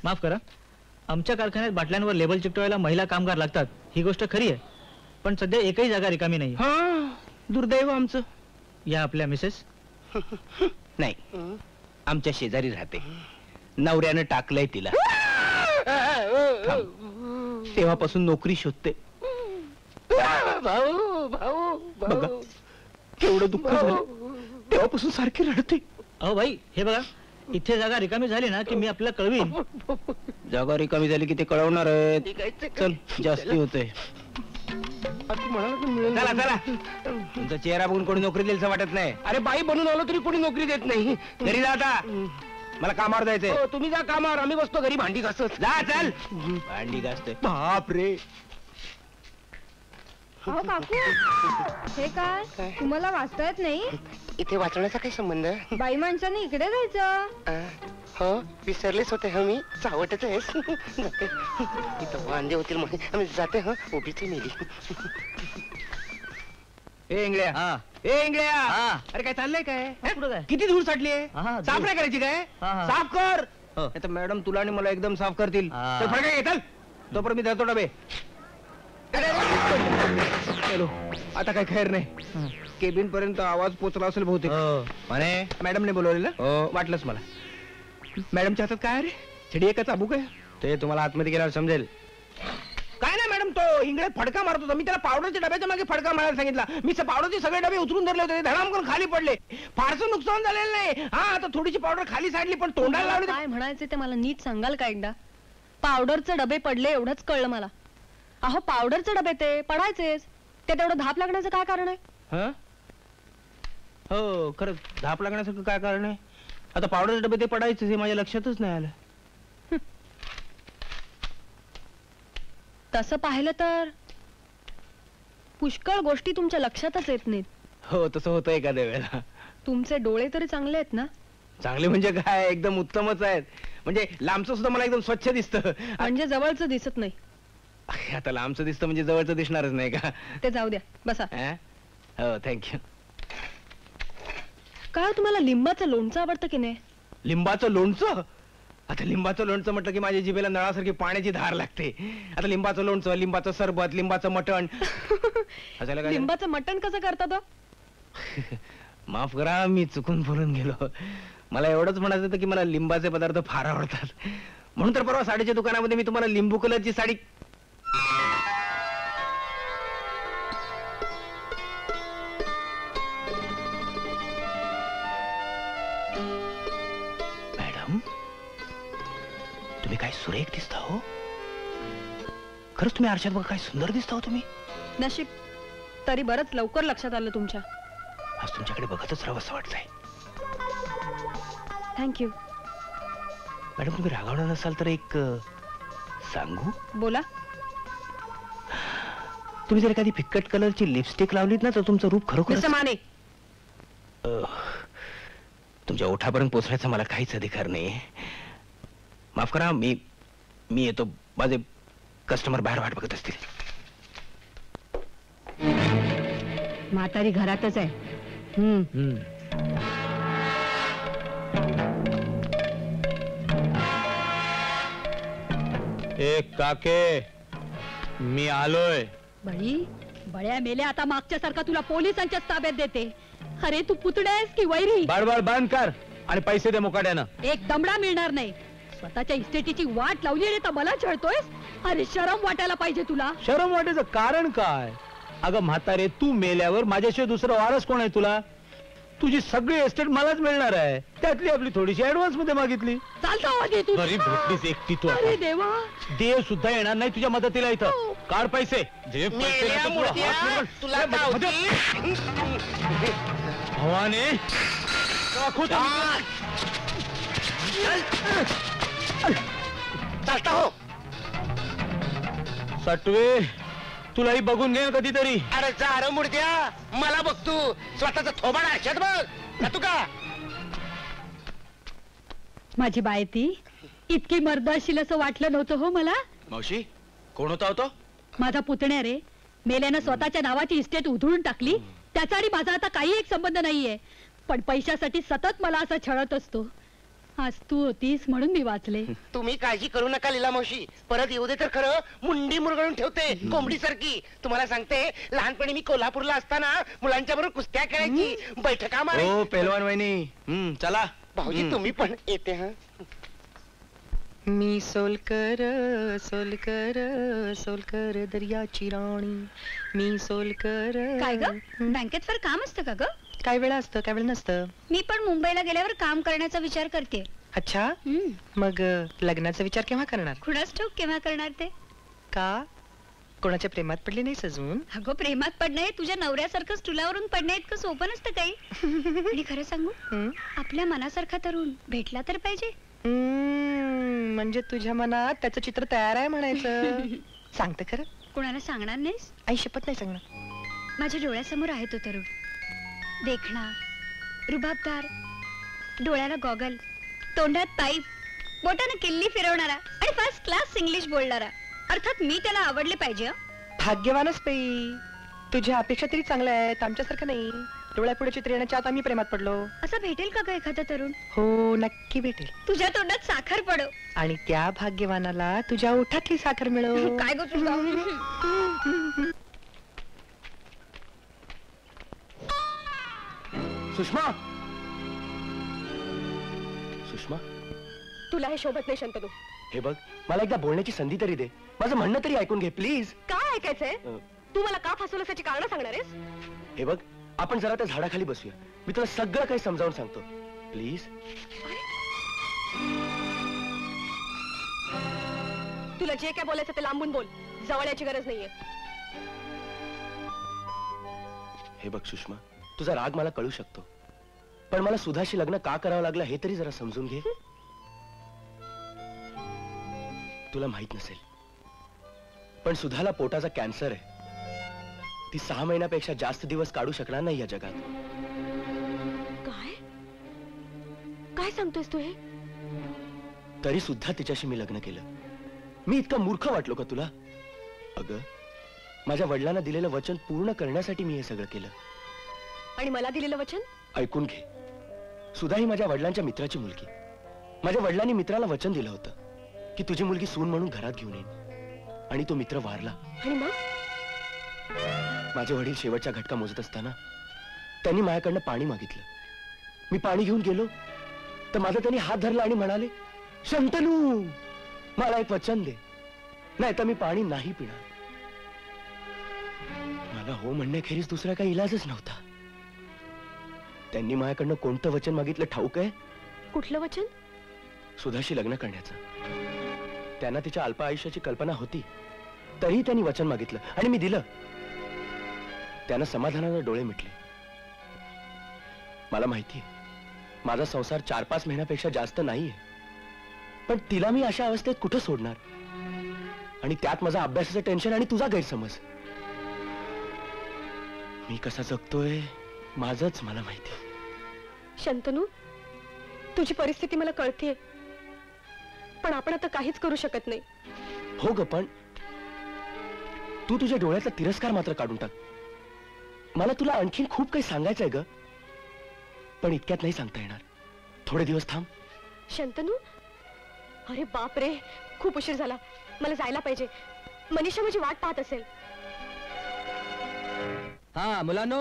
माफ करा, आमच्या कारखान्यात बाटल्यांवर लेबल चिकटवायला महिला कामगार लागतात ही गोष्ट खरी आहे, पण सध्या एकही जागा रिकामी नाही. दुर्दैव आमचं. या आपल्या मिसेस? नाही, आमच्या शेजारी राहते. नवऱ्यानं टाकलंय तिला. तेव्हापासून नोकरी शोधते. बघा केवढं दुःख झालं. तेव्हापासून सारखी रडते. अहो भाई, हे बघा, इथे जागा रिकामी झाली ना की मी आपल्याला कळवीन. जागा रिकामी झाली की ते कळवणार आहेत. चल, जास्ती होते. चला चला, तुमचा चेहरा बघून कोणी नोकरी देईल वाटत नाही. अरे बाई बनून आलो तरी कोणी नोकरी देत नाही. घरी जा आता, मला कामावर जायचंय. तुम्ही जा कामावर, आम्ही बसतो घरी भांडी घासत. जा चल. भांडी घासतोय. बाप रे. अहो काकू, हे काय तुम्हाला वाचता येत नाही? इथे वाचण्याचा काय संबंध? बाई माणसाने इकडे जायचं. हो, विसरलेच होते. मी चावटच आहेस. इथं वांदे होतील म्हणून आम्ही जाते. उभीच मेली. ए इंगळ्या, ए इंगळ्या, अरे काय चाललंय काय? किती धूळ साठली आहे? साफ नाही करायची काय? साफ कर. आता मॅडम तुला आणि मला एकदम साफ करतील. फडका घेताल तोपर्यंत मी जातो डबे. चलो, आता काय खैर नाही. केबिन पर्यंत आवाज पोचला असेल बहुतेक. म्हणे मॅडमने बोलवलेलं. वाटलंच मला. मॅडमच्या हातात काय रे? छडी आहे का चाबूक आहे? ते तुम्हाला आतमध्ये गेल्यावर समजेल. काय नाही मॅडम, तो इंगळ्यात फडका मारत होता. मी त्याला पावडरच्या डब्याच्या मागे फडका मारायला सांगितला. मी पावडरचे सगळे डबे उतरून धरले होते. धडाम करून खाली पडले. फारसं नुकसान झालेलं नाही. आता थोडीशी पावडर खाली साडली, पण तोंडाला लावली. काय म्हणायचे ते मला नीट सांगाल का एकदा? पावडरचे डबे पडले एवढंच कळलं मला. अहो पावडरचे डबे ते पडायचेच. ते तेवढं धाप लागण्याचं काय कारण आहे? हो खरं, धाप लागण्यासारखं काय कारण आहे? आता पावडरचे डबे ते पडायचे हे माझ्या लक्षातच नाही आलं. तसं पाहिलं तर पुष्कळ गोष्टी तुमच्या लक्षातच येत नाहीत. हो, तसं होतं एखाद्या वेळेला. तुमचे डोळे तरी चांगले आहेत ना? चांगले म्हणजे काय, एकदम उत्तमच आहेत. म्हणजे लांबचं सुद्धा मला एकदम स्वच्छ दिसतं. म्हणजे जवळचं दिसत नाही. आता लांबचं दिसतं म्हणजे जवळचं दिसणारच नाही का? ते जाऊ द्या, बसा. हो, थँक्यू. काय तुम्हाला लिंबाचं लोणचं आवडतं की नाही? लिंबाचं लोणचं? आता लिंबाचं लोणचं म्हटलं की माझ्या जिभेला नळासारखी पाण्याची धार लागते. आता लिंबाचं लोणचं, लिंबाचं सरबत, लिंबाचं मटण. लिंबाचं मटण कसं करतात? माफ करा, मी चुकून बोलून गेलो. मला एवढंच म्हणायचं होतं की मला लिंबाचे पदार्थ फार आवडतात. म्हणून तर परवा साडीच्या दुकानामध्ये मी तुम्हाला लिंबू कलरची साडी. मॅडम, तुम्ही काय सुरेख दिसता हो. खरंच तुम्ही आरशात बघा काय सुंदर दिसता हो तुम्ही. नशीब, तरी बरंच लवकर लक्षात आलं तुमच्या. आज तुमच्याकडे बघतच राहावं असं वाटतंय. थँक्यू. मॅडम, तुम्ही रागावणार नसाल तर एक सांगू? बोला. तुम्ही जर एखादी फिक्कट कलरची लिपस्टिक लावलीत ना तर तुमचं रूप खरोखर. माने, तुमच्या ओठापर्यंत पोहोचण्याचा मला काहीच अधिकार नाही. माफ करा, मी येतो. माझे कस्टमर बाहेर वाट बघत असतील. म्हातारी घरातच आहे. एक काके, मी आलोय. बळी, बळ्या मेल्या आता मागच्यासारखा तुला पोलिसांच्या ताब्यात देते. अरे तू पुतळेस की वैरी? बडबड बंद कर आणि पैसे दे मुकाट्यानं. एक दमडा मिळणार नाही. स्वतःच्या इस्टेटीची वाट लावली आणि मला छळतोयस? अरे शरम वाटायला पाहिजे तुला. शरम वाटायचं कारण काय? अगं म्हातारे, तू मेल्यावर माझ्याशिवाय दुसरं वारस कोण आहे तुला? तुझी सगळी एस्टेट मलाच मिळणार आहे. त्यातली आपली थोडीशी ऍडव्हान्स मध्ये मागितली. गरीब भेटलीस एकटी तू. अरे देवा, देव सुद्धा येणार नाही तुझ्या मदतीला इथं. काढ पैसे. जे भवाने चालता हो. सटवे, तुलाही बघून घे कधीतरी. अरे जा रे मुडद्या, मला बघ तू. स्वतःचा थोबाड आरशात बघ. तू का माझी बायती इतकी मर्द असेल असं वाटलं नव्हतं हो मला. मावशी, कोण होता होतो? माझा पुतण्या रे. मेल्यानं स्वतःच्या नावाची इस्टेट उधळून टाकली. त्याचा आणि माझा आता काही एक संबंध नाहीये, पण पैशासाठी सतत मला असं छळत असतो. आज तू होतीस म्हणून मी वाचले. तुम्ही काळजी करू नका लीला मावशी, परत येऊ दे तर खरं मुंडी मुरगळून ठेवते कोंबडी सारखी. तुम्हाला सांगते, लहानपणी मी कोल्हापूरला असताना मुलांच्या बरोबर कुस्त्या खेळायची, बैठका मारायची. हो पेलवान वहिनी, चला. भाऊजी तुम्ही पण येते. हा मी सोलकर सोलकर सोलकर दर्याची राणी, मी सोलकर. काय ग, बँकेत फार काम असतं का ग? काय वेळा असतं, काय वेळ नसतं. मी पण मुंबईला गेल्यावर काम करण्याचा विचार करते. अच्छा, मग लग्नाचा विचार केव्हा करणार? कुणास ठाऊक केव्हा करणार ते. का कोणाच्या प्रेमात पडली नाही सजून? अगं, प्रेमात पडणं हे तुझ्या नवऱ्यासारखं स्टुलावरून पडणं इतकं सोपं नसतं काही. आणि खरं सांगू, आपल्या मनासारखा तरुण भेटला तर पाहिजे. म्हणजे तुझ्या मनात त्याचं चित्र तयार आहे म्हणायचं. सांगते खरं? कुणाला सांगणार नाहीस? आई शपथ नाही सांगणार. माझ्या डोळ्यासमोर आहे तो तरुण, देखणा, रुबाबदार, डोळ्याला गॉगल, तोंडात पाईप, बोटानं किल्ली फिरवणारा आणि फर्स्ट क्लास इंग्लिश बोलणारा. अर्थात मी त्याला आवडले पाहिजे. भाग्यवानच बाई, तुझ्या अपेक्षा तरी चांगल्या आहेत, आमच्यासारखं नाही. डोळ्यापुढे चित्र येण्याच्या आत आम्ही प्रेमात पडलो. असं भेटेल का ग एखादा तरुण? हो, नक्की भेटेल. तुझ्या तोंडात साखर पडो आणि त्या भाग्यवानाला तुझ्या ओठातली साखर मिळो. काय गो तुझा? सुषमा, सुषमा, तुला हे शोभत नाही शंतनू. हे बघ, मला एकदा बोलण्याची संधी तरी दे. माझं म्हणणं तरी ऐकून घे प्लीज. काय ऐकायचंय? तू मला का फसवलं त्याची कारण सांगणार आहेस? हे बघ, आपण जरा त्या झाडाखाली बसूया. मी तुला सगळं काही समजावून सांगतो प्लीज. तुला जे काय बोलायचं ते लांबून बोल, जवळ याची गरज नाहीये. हे बघ सुषमा, तुझा राग मला कळू शकतो, पण मला सुधाशी लग्न का करावं लागलं हे तरी जरा समजून घे. तुला माहित नसेल, पण सुधाला पोटाचा कॅन्सर आहे. ती 6 महिन्यापेक्षा जास्त दिवस काढू शकणार नाही या जगात. काय काय सांगतोयस तू हे? तरी सुद्धा तिच्याशी मी लग्न केलं. मी इतका मूर्ख वाटलो का तुला? अगं, माझ्या वडिलांना दिलेलं वचन पूर्ण करण्यासाठी मी हे सगळं केलं. आणि मला दिलेलं वचन? ऐकून घे, सुधा ही माझ्या वडिलांच्या मित्राची मुलगी. माझ्या वडिलांनी मित्राला वचन दिलं होतं की तुझी मुलगी सून म्हणून घरात घेऊन येईन, आणि तो मित्र वारला. आणि मग माझे वडील शेवटचा घटका मोजत असताना त्यांनी माझ्याकडनं पाणी मागितलं. मी पाणी घेऊन गेलो तर माझा त्यांनी हात धरला आणि म्हणाले, शंतनू, मला एक वचन दे, नाही तर मी पाणी नाही पिणार. मला हो म्हणण्याखेरीज दुसरा काही इलाजच नव्हता. त्यांनी माझ्याकडनं कोणतं वचन मागितलं ठाऊक आहे? कुठलं वचन? सुधाशी लग्न करण्याचं. त्यांना तिच्या अल्प आयुष्याची कल्पना होती, तरीही त्यांनी वचन मागितलं आणि मी दिलं. त्यानं समाधानाने डोळे मिटले. मला माहितीये, माझा संसार 4-5 महिन्यापेक्षा जास्त नाहीये, पण तिला मी अशा अवस्थेत कुठं सोडणार? आणि त्यात माझा अभ्यासाचं टेन्शन आणि तुझा गैरसमज. मी कसा जगतोय माझंच मला माहिती. शंतनू, तुझी परिस्थिती मला कळतेय, पण आपण आता काहीच करू शकत नाही. हो ग, पण तू तुझ्या डोळ्यातला तिरस्कार मात्र काढून टाक. मला तुला आणखीन खूप काही सांगायचंय ग, पण इतक्यात नाही सांगता येणार. थोडे दिवस थांब. शंतनू, अरे बाप रे, खूप उशीर झाला, मला जायला पाहिजे. मनीषा माझी वाट पाहत असेल. हा मुलांनो,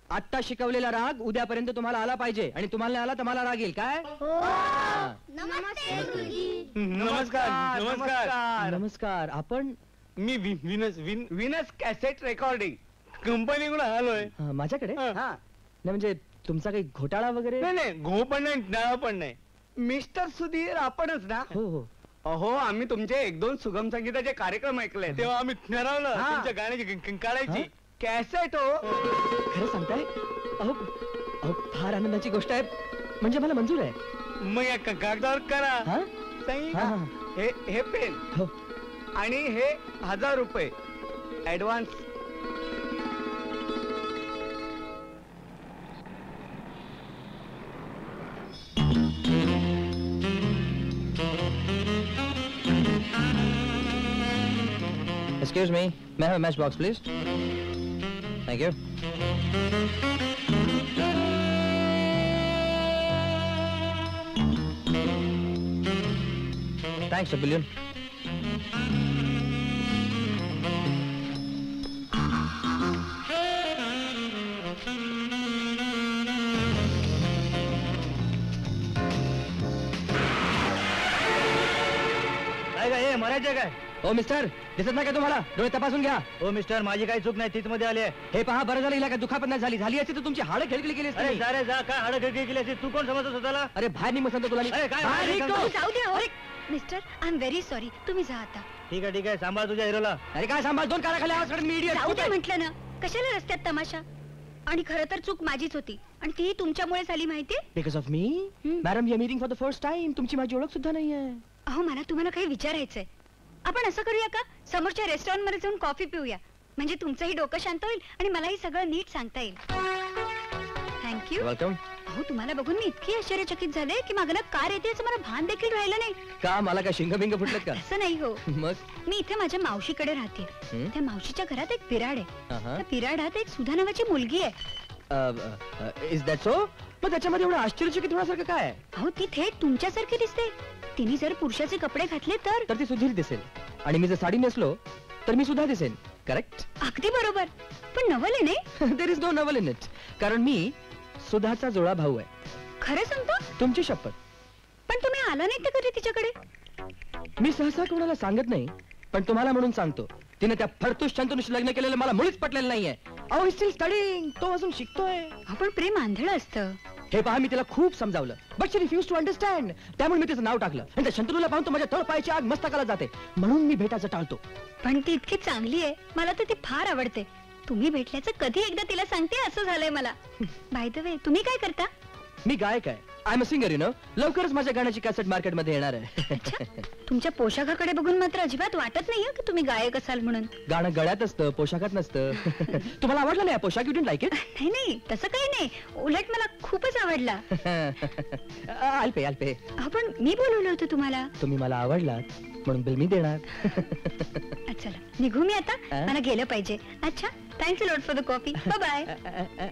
आत्ता शिकवलेला राग उद्यापर्यंत तुम्हाला आला पाहिजे, आणि तुम्हाला नाही आला तर मला राग येईल. काय? नमस्कार. नमस्कार. नमस्कार. आपण मी विनस कॅसेट रेकॉर्डिंग कंपनीकडून आलोय. माझ्याकडे हा. नाही, म्हणजे तुमचा काही घोटाळा वगैरे? नाही, घो पण नाही, नाळ पण नाही. मिस्टर सुधीर आपणच ना? हो हो. अहो, आम्ही तुमचे 1-2 सुगम संगीताचे कार्यक्रम ऐकले, तेव्हा आम्ही ठरवलं हा. तुमच्या गाण्याची काढायची कॅसेट. हो, खरं सांगताय? अहो अहो, फार आनंदाची गोष्ट आहे. म्हणजे मला मंजूर आहे. मग या कागदावर करा हा? सही. हा, हा. हे पेन हो. आणि हे 1000 रुपये advance. Excuse me, may I have a matchbox, please? Thank you. Thanks billion. काय काय मरायचं काय? ओ मिस्टर, दिसत नाही का तुम्हाला? डोळे तपासून घ्या. हो मिस्टर, माझी काही चूक नाही, तीच मध्ये आली आहे. हे पहा, बरं झालं हिला काय दुखापत नाही झाली. झाली असती तर तुमची हाडं खेळली गेली अरे असती. जा रे जा, काय हाडं खेळी केली असेल? तू कोण समजतो स्वतःला? अरे बाहेर निघ सांगतो तुला मी. अरे, काय बाहेर बाहेर निघ निघ तू. जाऊ द्या हो. Mister I am very sorry, तुम्ही जा आता. ठीक आहे, सांभाळ तुझ्या हिरोला. अरे काय सांभाळ, दोन काळा खाली आवाज काढून मी idiot. जाऊ द्या म्हटलं ना, कशाला रस्त्यात तमाशा. आणि खरं तर चूक माझीच होती आणि ती तुमच्यामुळे झाली माहितीये. Because of me. Hmm. Madam, you meeting for the first time. तुमची माझी ओळख सुद्धा नाहीये. अहो मला तुम्हाला काही विचारायचंय. आपण असं करूया का, समोरच्या रेस्टॉरंट मध्ये जाऊन कॉफी पिऊया. म्हणजे तुमचंही डोकं शांत होईल आणि मलाही सगळं नीट सांगता येईल. थँक्यू. वेलकम. अहो तुम्हाला बघून मी इतकी आश्चर्यचकित झाले की मागला कार येते याचं मला भान देखील राहिलं नाही. का मला काय शिंग फुटलं का? असं नाही हो, मग मी इथे माझ्या मावशीकडे राहते. हं? त्या मावशीच्या घरात एक बिराड आहे. अहं. त्या बिराडात एक सुधा नावाची मुलगी आहे. Is that so? मग त्याच्यामध्ये एवढं आश्चर्यचकित होण्यासारखं काय? अहो ती थेट तुमच्यासारखी दिसते. तिने जर पुरुषाचे कपडे घातले तर तर ती सुधीर दिसेल आणि मी जर साडी नेसलो तर मी सुद्धा दिसेन. करेक्ट? अगदी बरोबर. पण नवल आहे नाही? There is no naval in it. कारण मी सुधाचा जुळा भाऊ आहे. खरं सांगतो? तुमची शपथ. पण तुम्ही आला नाही ते कधी तिच्याकडे? मी सहसा कोणाला सांगत नाही, पण तुम्हाला म्हणून सांगतो. तिने त्या फडतूस शंतनुशी लग्न केलेलं मला मुळीच पटलेलं नाहीये. अहो स्टील स्टडिंग. तो अजून शिकतोय. आपण प्रेम आंधळ असतं. हे पहा, मी तिला खूप समजावलं, but she refuse to understand. त्यामुळे मी तिचं नाव टाकलं आणि त्या शंतनूला पाहून तो माझ्या तळपायाची आग मस्तकाला जाते. म्हणून मी भेटायचं टाळतो. पण ती इतकी चांगली आहे, मला तर ती फार आवडते. तुम्ही भेटल्याचं कधी एकदा तिला सांगते असं झालंय मला. बाय द वे, तुम्ही काय करता? मी गायक आहे. I am a singer, you know. लवकरच माझ्या गाण्याची कॅसेट मार्केटमध्ये येणार आहे. तुमच्या पोशाखाकडे बघून मात्र अजिबात वाटत नाहीये की तुम्ही गायक असाल म्हणून. गाणं गळ्यात असतं, पोशाखात नसतं. तुम्हाला आवडलं नाही पोशाख? You didn't like it? नाही नाही, तसं काही नाही. उलट मला खूपच आवडला. अल्पे अल्पे. पण मी बोलवलं होतं तुम्हाला. तुम्ही मला आवडलात म्हणून बिल मी देणार. चला निघू मी आता, मला गेलं पाहिजे. अच्छा, thanks a lot for the coffee. Bye bye.